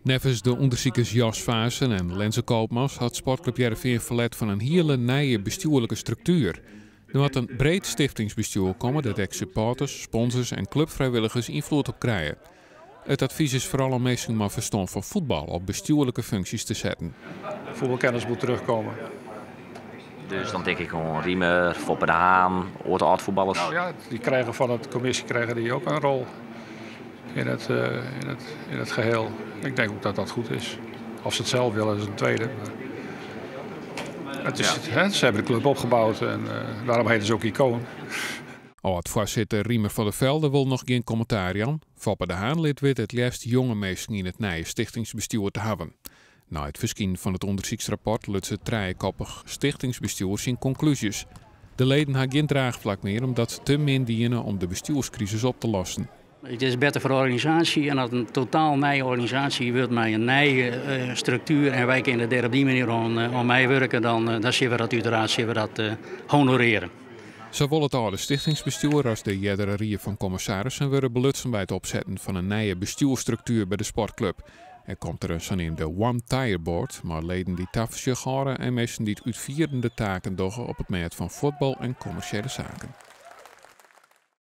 Nevens de onderzoekers Jos Vaassen en Lenze Koopmans had Sportclub Heerenveen verlet van een hele nieuwe bestuurlijke structuur. Er had een breed stiftingsbestuur komen dat ook supporters, sponsors en clubvrijwilligers invloed op krijgen. Het advies is vooral om mensen maar verstand van voetbal op bestuurlijke functies te zetten. Voetbalkennis moet terugkomen. Dus dan denk ik gewoon Riemer, Foppe de Haan, oud-voetballers. Nou ja, die krijgen van de commissie die ook een rol in het geheel. Ik denk ook dat dat goed is. Als ze het zelf willen, is het een tweede. Maar ze hebben de club opgebouwd en daarom heet ze ook Icoon. Oud-voorzitter Riemer van der Velde wil nog geen commentaar aan. Foppe de Haan lid weet het liefst jonge mensen in het nieuwe stichtingsbestuur te hebben. Na het verschijnen van het onderzoeksrapport luidt ze driekoppig stichtingsbestuur zijn conclusies. De leden hebben geen draagvlak meer omdat ze te min dienen om de bestuurscrisis op te lossen. Het is beter voor de organisatie en als een totaal nieuwe organisatie wordt met een nieuwe structuur en wij kunnen er op die manier aan meewerken, dan zullen we dat uiteraard honoreren. Zowel het oude stichtingsbestuur als de jedererie van commissarissen worden belutsen bij het opzetten van een nieuwe bestuursstructuur bij de sportclub. Er komt er een zogenaamde One Tire Board, maar leden die tafels houden en mensen die het uitvierende taken doen op het gebied van voetbal en commerciële zaken.